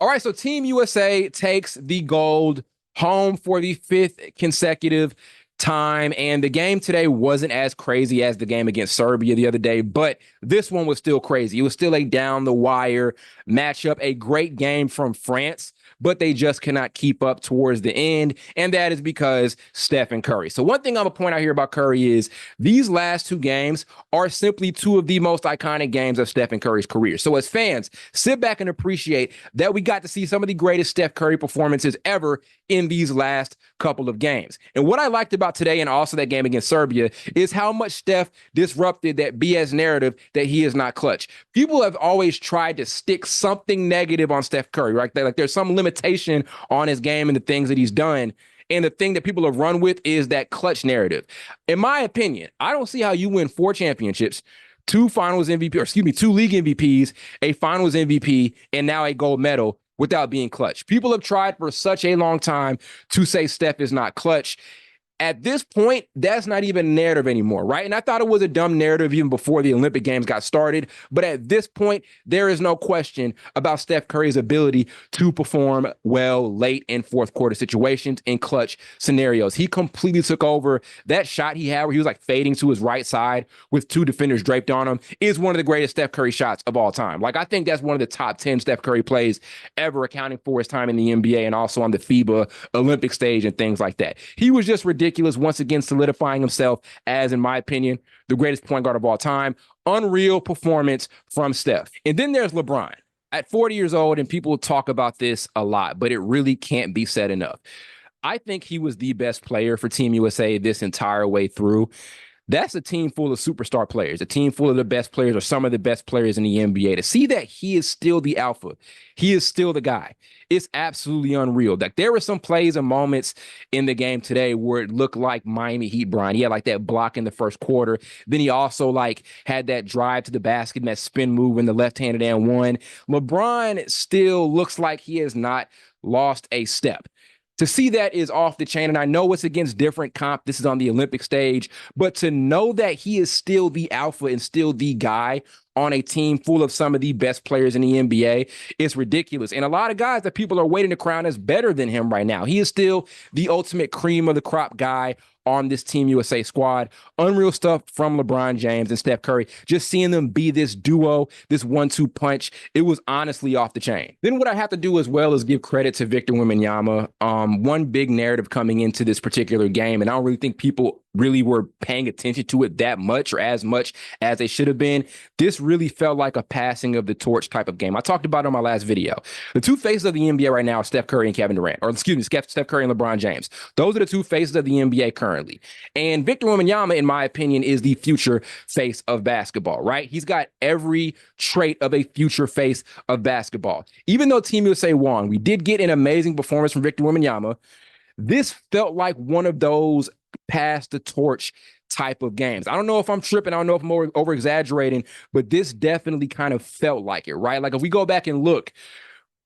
All right, so Team USA takes the gold home for the fifth consecutive time. And the game today wasn't as crazy as the game against Serbia the other day, but this one was still crazy. It was still a down the wire matchup, a great game from France, but they just cannot keep up towards the end. And that is because Stephen Curry. So one thing I'm going to point out here about Curry is these last two games are simply two of the most iconic games of Stephen Curry's career. So as fans, sit back and appreciate that we got to see some of the greatest Steph Curry performances ever in these last couple of games. And what I liked about today and also that game against Serbia is how much Steph disrupted that BS narrative that he is not clutch. People have always tried to stick something negative on Steph Curry, right? Like there's some limitation on his game and the things that he's done. And the thing that people have run with is that clutch narrative. In my opinion, I don't see how you win 4 championships, 2 finals MVP, or excuse me, 2 league MVPs, a finals MVP, and now a gold medal without being clutch. People have tried for such a long time to say Steph is not clutch. At this point, that's not even a narrative anymore, right? And I thought it was a dumb narrative even before the Olympic Games got started. But at this point, there is no question about Steph Curry's ability to perform well late in fourth quarter situations in clutch scenarios. He completely took over. That shot he had where he was like fading to his right side with 2 defenders draped on him is one of the greatest Steph Curry shots of all time. Like, I think that's one of the top 10 Steph Curry plays ever, accounting for his time in the NBA and also on the FIBA Olympic stage and things like that. He was just ridiculous. Once again, solidifying himself as, in my opinion, the greatest point guard of all time. Unreal performance from Steph. And then there's LeBron at 40 years old, and people talk about this a lot, but it really can't be said enough. I think he was the best player for Team USA this entire way through. That's a team full of superstar players, a team full of the best players or some of the best players in the NBA. To see that he is still the alpha, he is still the guy, it's absolutely unreal. Like, there were some plays and moments in the game today where it looked like Miami Heat Brian. He had like that block in the first quarter. Then he also like had that drive to the basket and that spin move in the left-handed and one. LeBron still looks like he has not lost a step. To see that is off the chain, and I know it's against different comp. This is on the Olympic stage, but to know that he is still the alpha and still the guy on a team full of some of the best players in the NBA, it's ridiculous. And a lot of guys that people are waiting to crown as better than him right now. He is still the ultimate cream of the crop guy on this Team USA squad. Unreal stuff from LeBron James and Steph Curry. Just seeing them be this duo, this 1-2 punch, it was honestly off the chain. Then what I have to do as well is give credit to Victor Wembanyama. One big narrative coming into this particular game, and I don't really think people really were paying attention to it that much or as much as they should have been. This really felt like a passing of the torch type of game. I talked about it on my last video. The two faces of the NBA right now are Steph Curry and Kevin Durant, or excuse me, Steph Curry and LeBron James. Those are the two faces of the NBA currently. And Victor Wembanyama, in my opinion, is the future face of basketball, right? He's got every trait of a future face of basketball. Even though Team USA won, we did get an amazing performance from Victor Wembanyama. This felt like one of those pass the torch type of games. I don't know if I'm tripping. I don't know if I'm over exaggerating, but this definitely kind of felt like it, right? Like, if we go back and look,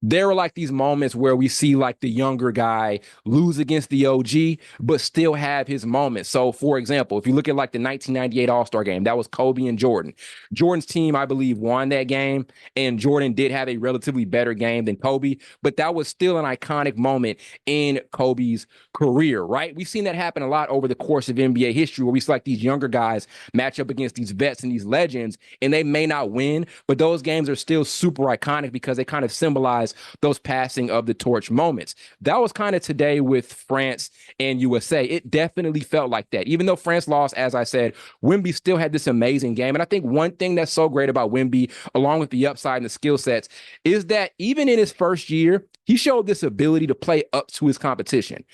there are like these moments where we see like the younger guy lose against the OG, but still have his moments. So, for example, if you look at like the 1998 All-Star game, that was Kobe and Jordan. Jordan's team, I believe, won that game, and Jordan did have a relatively better game than Kobe, but that was still an iconic moment in Kobe's career, right? We've seen that happen a lot over the course of NBA history, where we see like these younger guys match up against these vets and these legends, and they may not win, but those games are still super iconic because they kind of symbolize those passing of the torch moments. That was kind of today with France and USA. It definitely felt like that. Even though France lost, as I said, Wemby still had this amazing game. And I think one thing that's so great about Wemby, along with the upside and the skill sets, is that even in his first year, he showed this ability to play up to his competition.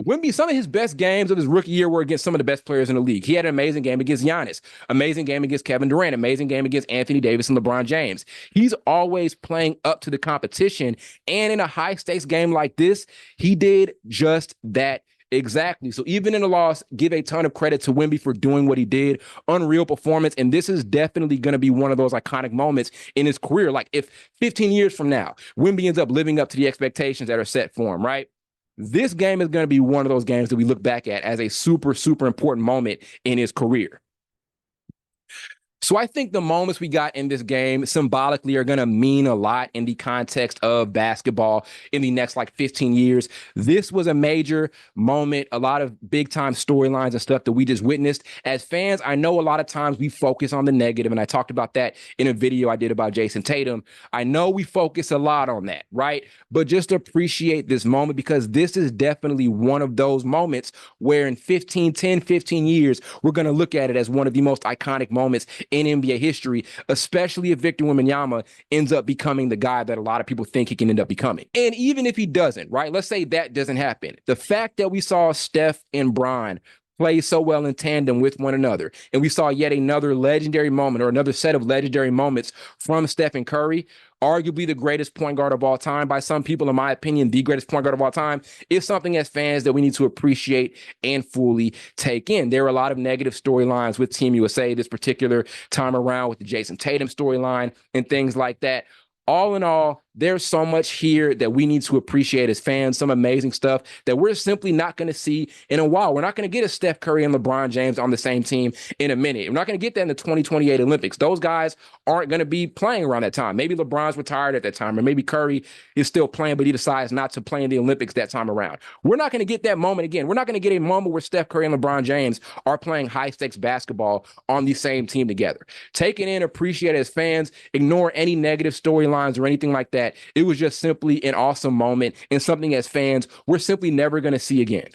Wemby, some of his best games of his rookie year were against some of the best players in the league. He had an amazing game against Giannis, amazing game against Kevin Durant, amazing game against Anthony Davis and LeBron James. He's always playing up to the competition. And in a high-stakes game like this, he did just that exactly. So even in a loss, give a ton of credit to Wemby for doing what he did. Unreal performance. And this is definitely going to be one of those iconic moments in his career. Like, if 15 years from now, Wemby ends up living up to the expectations that are set for him, right? This game is going to be one of those games that we look back at as a super, super important moment in his career. So I think the moments we got in this game symbolically are going to mean a lot in the context of basketball in the next like 15 years. This was a major moment, a lot of big time storylines and stuff that we just witnessed. As fans, I know a lot of times we focus on the negative, and I talked about that in a video I did about Jason Tatum. I know we focus a lot on that, right? But just appreciate this moment, because this is definitely one of those moments where in 15 years, we're going to look at it as one of the most iconic moments in NBA history, especially if Victor Wembanyama ends up becoming the guy that a lot of people think he can end up becoming. And even if he doesn't, right? Let's say that doesn't happen. The fact that we saw Steph and Bron play so well in tandem with one another, and we saw yet another legendary moment, or another set of legendary moments from Stephen Curry, arguably the greatest point guard of all time by some people, in my opinion, the greatest point guard of all time, is something as fans that we need to appreciate and fully take in. There are a lot of negative storylines with Team USA this particular time around, with the Jason Tatum storyline and things like that. All in all, there's so much here that we need to appreciate as fans, some amazing stuff that we're simply not going to see in a while. We're not going to get a Steph Curry and LeBron James on the same team in a minute. We're not going to get that in the 2028 Olympics. Those guys aren't going to be playing around that time. Maybe LeBron's retired at that time, or maybe Curry is still playing, but he decides not to play in the Olympics that time around. We're not going to get that moment again. We're not going to get a moment where Steph Curry and LeBron James are playing high-stakes basketball on the same team together. Take it in, appreciate it as fans, ignore any negative storylines or anything like that. It was just simply an awesome moment, and something as fans we're simply never going to see again.